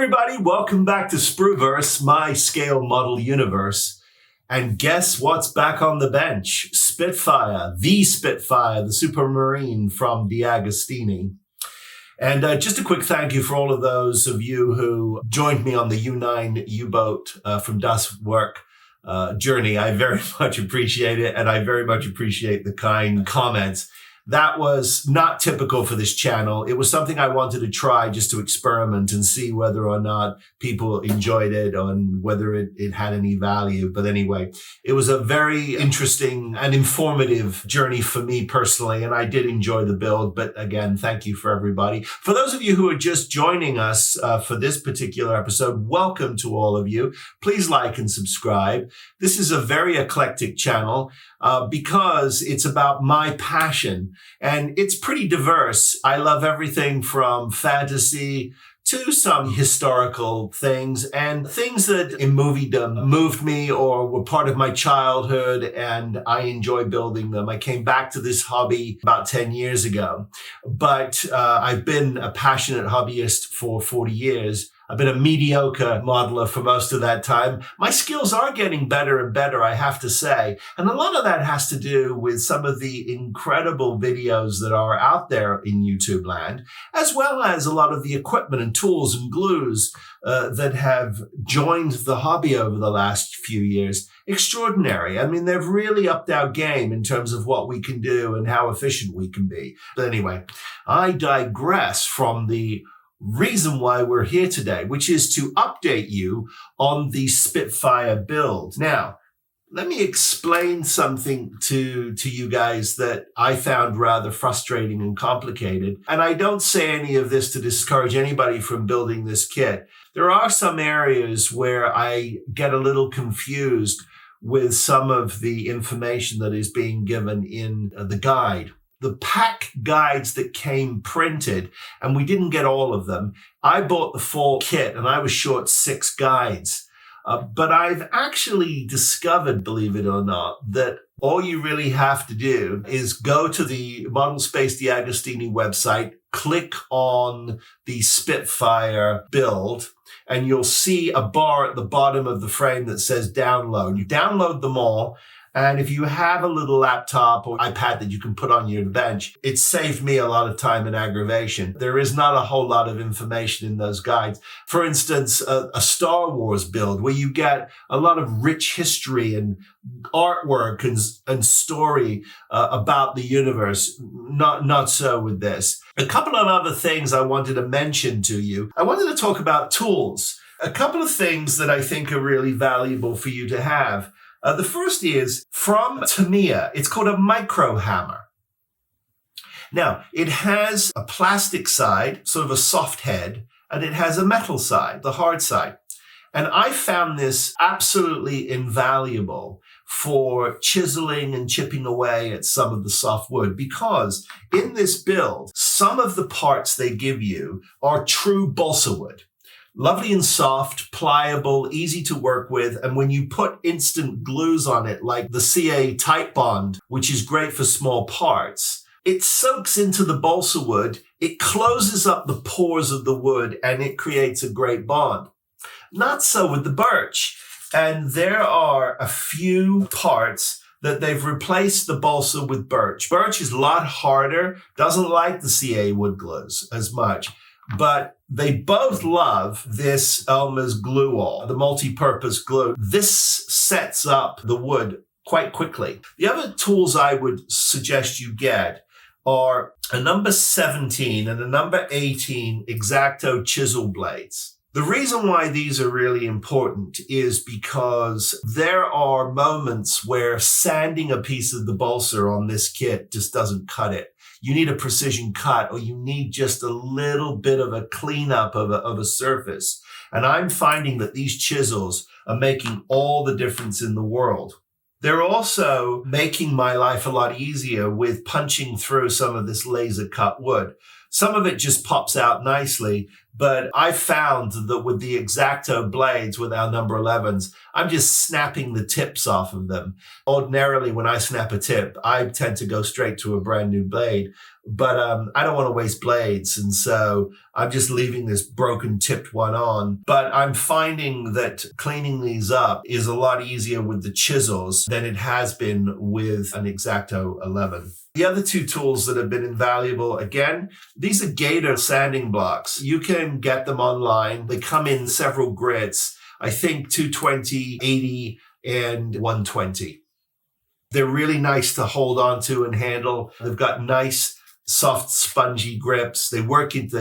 everybody, welcome back to Spruverse, my scale model universe. And guess what's back on the bench? Spitfire, the Supermarine from DeAgostini. And just a quick thank you for all of those of you who joined me on the U9 U-boat from Das Work journey. I very much appreciate it, and I very much appreciate the kind comments. That was not typical for this channel. It was something I wanted to try just to experiment and see whether or not people enjoyed it and whether it had any value. But anyway, it was a very interesting and informative journey for me personally, and I did enjoy the build. But again, thank you for everybody. For those of you who are just joining us for this particular episode, welcome to all of you. Please like and subscribe. This is a very eclectic channel because it's about my passion. And it's pretty diverse. I love everything from fantasy to some historical things and things that in moviedom moved me or were part of my childhood, and I enjoy building them. I came back to this hobby about 10 years ago, but I've been a passionate hobbyist for 40 years. I've been a mediocre modeler for most of that time. My skills are getting better and better, I have to say. And a lot of that has to do with some of the incredible videos that are out there in YouTube land, as well as a lot of the equipment and tools and glues that have joined the hobby over the last few years. Extraordinary. I mean, they've really upped our game in terms of what we can do and how efficient we can be. But anyway, I digress from the reason why we're here today, which is to update you on the Spitfire build. Now, let me explain something to you guys that I found rather frustrating and complicated. And I don't say any of this to discourage anybody from building this kit. There are some areas where I get a little confused with some of the information that is being given in the guide. The pack guides that came printed, and we didn't get all of them. I bought the full kit and I was short 6 guides. But I've actually discovered, believe it or not, that all you really have to do is go to the Model Space DeAgostini website, click on the Spitfire build, and you'll see a bar at the bottom of the frame that says download. You download them all. And if you have a little laptop or iPad that you can put on your bench, it saved me a lot of time and aggravation. There is not a whole lot of information in those guides. For instance, a Star Wars build where you get a lot of rich history and artwork and story about the universe. Not so with this. A couple of other things I wanted to mention to you. I wanted to talk about tools. A couple of things that I think are really valuable for you to have. The first is from Tamiya. It's called a micro hammer. Now, it has a plastic side, sort of a soft head, and it has a metal side, the hard side. And I found this absolutely invaluable for chiseling and chipping away at some of the soft wood, because in this build, some of the parts they give you are true balsa wood. Lovely and soft, pliable, easy to work with. And when you put instant glues on it, like the CA Tight Bond, which is great for small parts, it soaks into the balsa wood, it closes up the pores of the wood, and it creates a great bond. Not so with the birch. And there are a few parts that they've replaced the balsa with birch. Birch is a lot harder, doesn't like the CA wood glues as much. But they both love this Elmer's glue all, the multi-purpose glue. This sets up the wood quite quickly. The other tools I would suggest you get are a number 17 and a number 18 X-Acto chisel blades. The reason why these are really important is because there are moments where sanding a piece of the balsa on this kit just doesn't cut it. You need a precision cut, or you need just a little bit of a cleanup of a surface. And I'm finding that these chisels are making all the difference in the world. They're also making my life a lot easier with punching through some of this laser cut wood. Some of it just pops out nicely, But I found that with the X-Acto blades, with our number 11s, I'm just snapping the tips off of them. Ordinarily, when I snap a tip, I tend to go straight to a brand new blade. But I don't want to waste blades. And so I'm just leaving this broken tipped one on. But I'm finding that cleaning these up is a lot easier with the chisels than it has been with an X-Acto 11. The other two tools that have been invaluable, again, these are Gator sanding blocks. You can get them online. They come in several grits. I think 220, 80, and 120. They're really nice to hold on to and handle. They've got nice, soft, spongy grips. They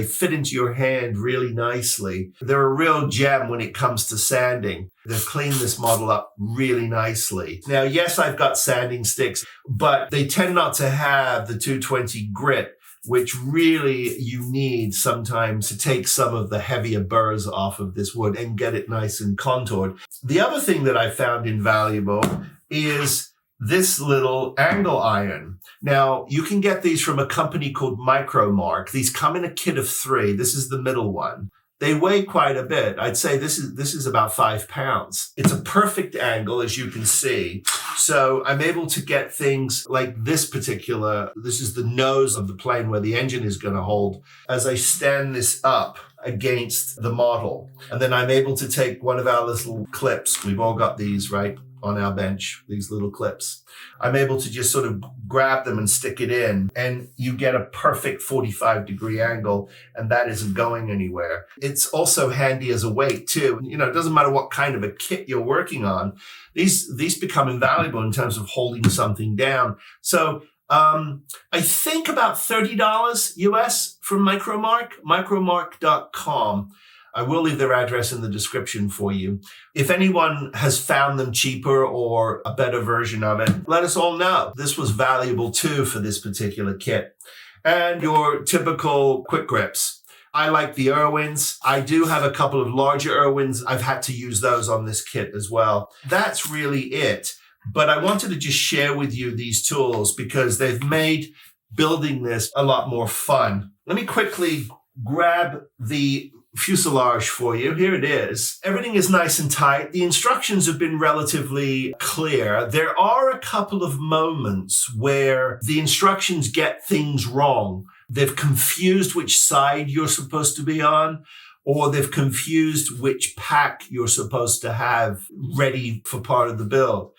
fit into your hand really nicely. They're a real gem when it comes to sanding. They've cleaned this model up really nicely. Now, yes, I've got sanding sticks, but they tend not to have the 220 grit, which really you need sometimes to take some of the heavier burrs off of this wood and get it nice and contoured. The other thing that I found invaluable is this little angle iron. Now, you can get these from a company called Micromark. These come in a kit of 3. This is the middle one. They weigh quite a bit. I'd say this is about 5 pounds. It's a perfect angle, as you can see. So I'm able to get things like this is the nose of the plane where the engine is going to hold, as I stand this up against the model. And then I'm able to take one of our little clips. We've all got these, right, on our bench, these little clips. I'm able to just sort of grab them and stick it in, and you get a perfect 45-degree angle, and that isn't going anywhere. It's also handy as a weight too. It doesn't matter what kind of a kit you're working on. These become invaluable in terms of holding something down. So I think about $30 US from micromark.com. I will leave their address in the description for you. If anyone has found them cheaper or a better version of it, let us all know. This was valuable too for this particular kit. And your typical quick grips. I like the Irwins. I do have a couple of larger Irwins. I've had to use those on this kit as well. That's really it. But I wanted to just share with you these tools because they've made building this a lot more fun. Let me quickly grab the fuselage for you. Here it is. Everything is nice and tight. The instructions have been relatively clear. There are a couple of moments where the instructions get things wrong. They've confused which side you're supposed to be on, or they've confused which pack you're supposed to have ready for part of the build.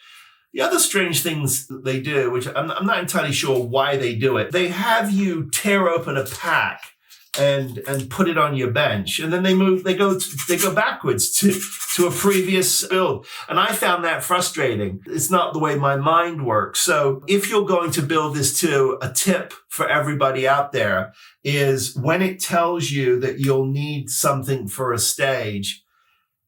The other strange things that they do, which I'm not entirely sure why they do it, they have you tear open a pack and put it on your bench, and then they go backwards to a previous build. And I found that frustrating. It's not the way my mind works. So if you're going to build this too, a tip for everybody out there is when it tells you that you'll need something for a stage,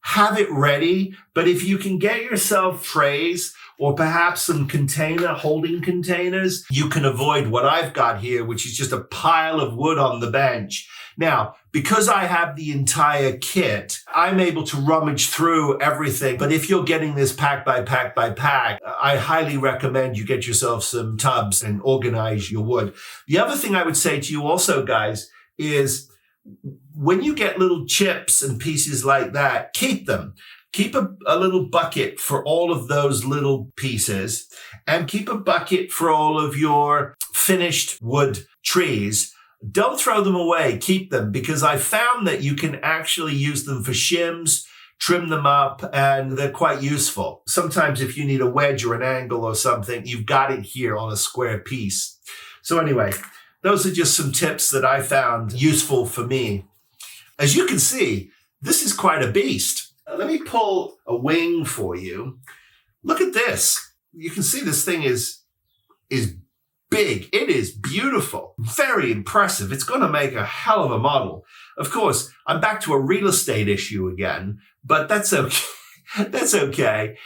have it ready. But if you can get yourself trays or perhaps some holding containers, you can avoid what I've got here, which is just a pile of wood on the bench. Now, because I have the entire kit, I'm able to rummage through everything. But if you're getting this pack by pack by pack, I highly recommend you get yourself some tubs and organize your wood. The other thing I would say to you also, guys, is when you get little chips and pieces like that, keep them. Keep a little bucket for all of those little pieces, and keep a bucket for all of your finished wood trees. Don't throw them away. Keep them, because I found that you can actually use them for shims, trim them up, and they're quite useful. Sometimes if you need a wedge or an angle or something, you've got it here on a square piece. So anyway, those are just some tips that I found useful for me. As you can see, this is quite a beast. Let me pull a wing for you. Look at this. You can see this thing is big. It is beautiful. Very impressive. It's going to make a hell of a model. Of course, I'm back to a real estate issue again, but that's okay. That's okay.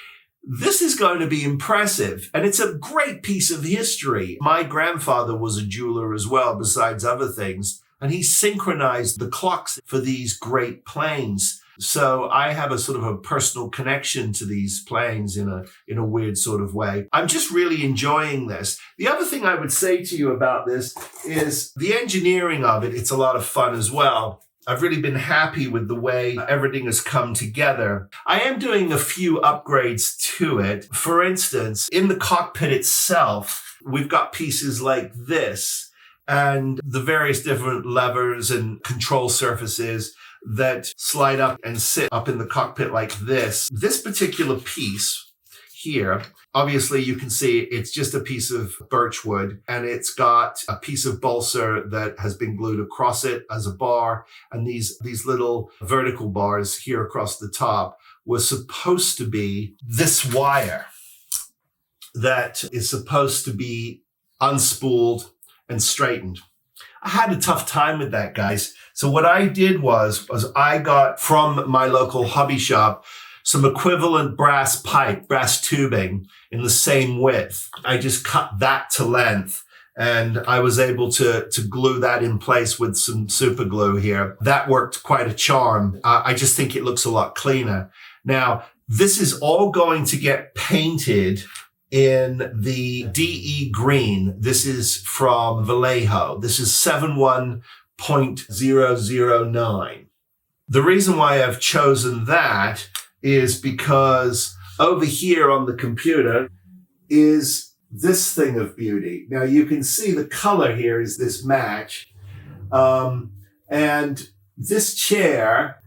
This is going to be impressive, and it's a great piece of history. My grandfather was a jeweler as well, besides other things, and he synchronized the clocks for these great planes. So I have a sort of a personal connection to these planes in a weird sort of way. I'm just really enjoying this. The other thing I would say to you about this is the engineering of it. It's a lot of fun as well. I've really been happy with the way everything has come together. I am doing a few upgrades to it. For instance, in the cockpit itself, we've got pieces like this and the various different levers and control surfaces that slide up and sit up in the cockpit like this. This particular piece here, obviously you can see it's just a piece of birchwood, and it's got a piece of balsa that has been glued across it as a bar, and these little vertical bars here across the top were supposed to be this wire that is supposed to be unspooled and straightened. I had a tough time with that, guys. So what I did was I got from my local hobby shop some equivalent brass pipe, brass tubing in the same width. I just cut that to length, and I was able to glue that in place with some super glue here. That worked quite a charm. I just think it looks a lot cleaner. Now, this is all going to get painted in the DE green. This is from Vallejo. This is 71.009. The reason why I've chosen that is because over here on the computer is this thing of beauty. Now you can see the color here is this match. And this chair,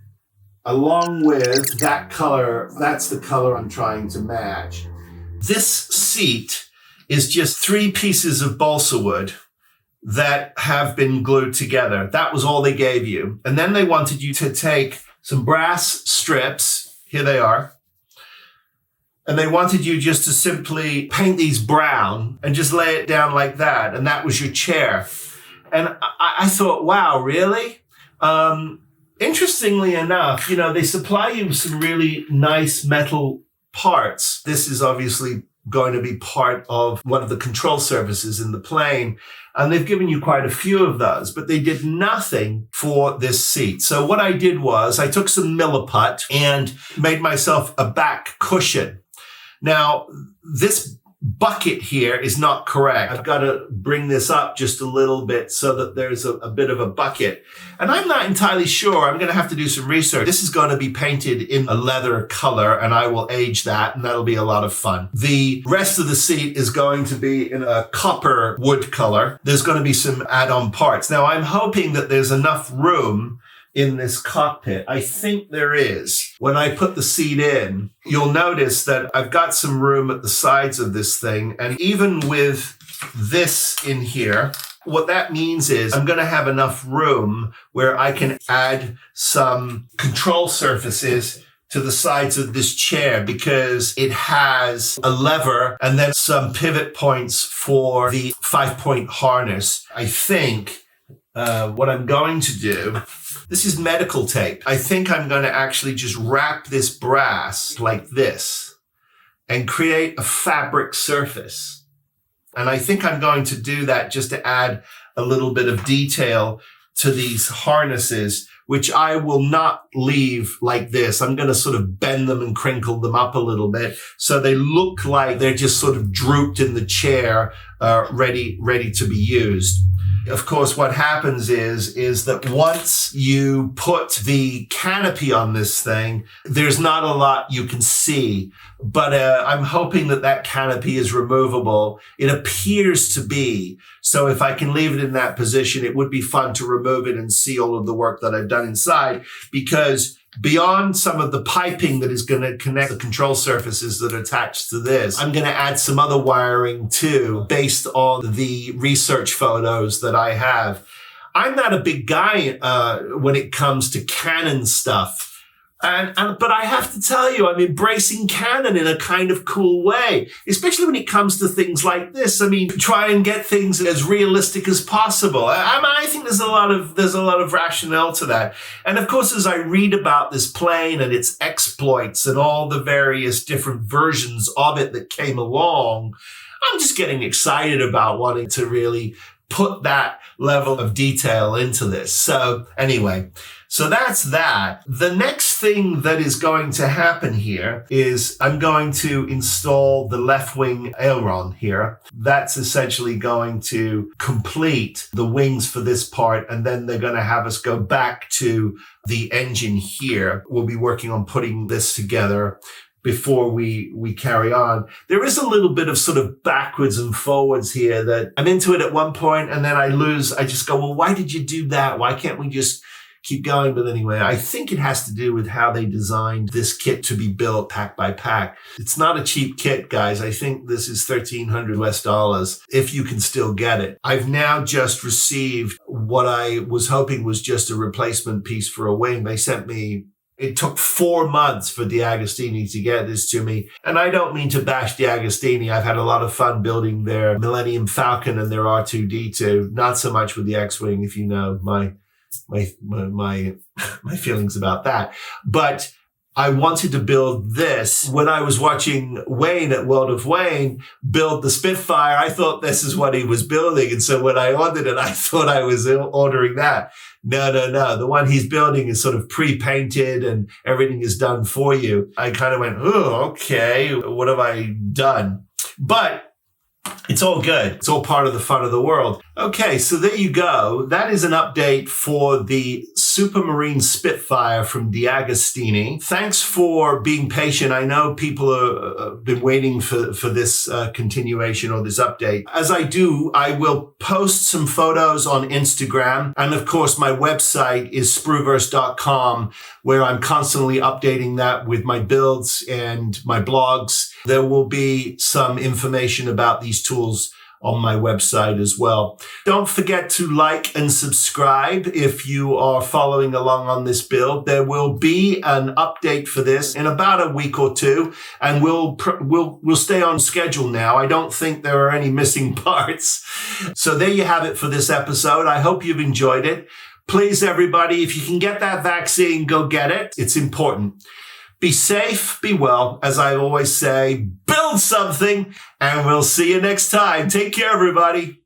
along with that color, that's the color I'm trying to match. This seat is just 3 pieces of balsa wood that have been glued together. That was all they gave you. And then they wanted you to take some brass strips. Here they are. And they wanted you just to simply paint these brown and just lay it down like that. And that was your chair. And I thought, wow, really? Interestingly enough, you know, they supply you with some really nice metal parts. This is obviously going to be part of one of the control surfaces in the plane. And they've given you quite a few of those, but they did nothing for this seat. So what I did was I took some Milliput and made myself a back cushion. Now, this bucket here is not correct. I've got to bring this up just a little bit so that there's a bit of a bucket. And I'm not entirely sure. I'm going to have to do some research. This is going to be painted in a leather color, and I will age that, and that'll be a lot of fun. The rest of the seat is going to be in a copper wood color. There's going to be some add-on parts. Now, I'm hoping that there's enough room in this cockpit. I think there is. When I put the seat in, you'll notice that I've got some room at the sides of this thing. And even with this in here, what that means is I'm going to have enough room where I can add some control surfaces to the sides of this chair, because it has a lever and then some pivot points for the 5-point harness. I think what I'm going to do, this is medical tape. I think I'm going to actually just wrap this brass like this and create a fabric surface. And I think I'm going to do that just to add a little bit of detail to these harnesses, which I will not leave like this. I'm going to sort of bend them and crinkle them up a little bit so they look like they're just sort of drooped in the chair, ready to be used. Of course, what happens is that once you put the canopy on this thing, there's not a lot you can see. But I'm hoping that canopy is removable. It appears to be. So if I can leave it in that position, it would be fun to remove it and see all of the work that I've done inside, because beyond some of the piping that is going to connect the control surfaces that are attached to this, I'm going to add some other wiring too, based on the research photos that I have. I'm not a big guy when it comes to Canon stuff. But I have to tell you, I'm embracing Canon in a kind of cool way, especially when it comes to things like this. I mean, try and get things as realistic as possible. I think there's a lot of rationale to that. And of course, as I read about this plane and its exploits and all the various different versions of it that came along, I'm just getting excited about wanting to really put that level of detail into this. So anyway, so that's that. The next thing that is going to happen here is I'm going to install the left wing aileron here. That's essentially going to complete the wings for this part. And then they're going to have us go back to the engine here. We'll be working on putting this together before we carry on. There is a little bit of sort of backwards and forwards here that I'm into it at one point and then I just go, well, why did you do that? Why can't we just keep going? But anyway, I think it has to do with how they designed this kit to be built pack by pack. It's not a cheap kit, guys. I think this is $1,300 if you can still get it. I've now just received what I was hoping was just a replacement piece for a wing. They sent me. It took 4 months for DeAgostini to get this to me. And I don't mean to bash DeAgostini. I've had a lot of fun building their Millennium Falcon and their R2-D2. Not so much with the X-Wing, if you know my feelings about that. But I wanted to build this. When I was watching Wayne at World of Wayne build the Spitfire, I thought this is what he was building. And so when I ordered it, I thought I was ordering that. No. The one he's building is sort of pre-painted and everything is done for you. I kind of went, oh, okay, what have I done? But it's all good. It's all part of the fun of the world. Okay, so there you go. That is an update for the Supermarine Spitfire from DeAgostini. Thanks for being patient. I know people have been waiting for this continuation or this update. As I do, I will post some photos on Instagram. And of course, my website is spruverse.com, where I'm constantly updating that with my builds and my blogs. There will be some information about these tools on my website as well. Don't forget to like and subscribe if you are following along on this build. There will be an update for this in about a week or two, and we'll stay on schedule now. I don't think there are any missing parts. So there you have it for this episode. I hope you've enjoyed it. Please, everybody, if you can get that vaccine, go get it. It's important. Be safe, be well. As I always say, build something, and we'll see you next time. Take care, everybody.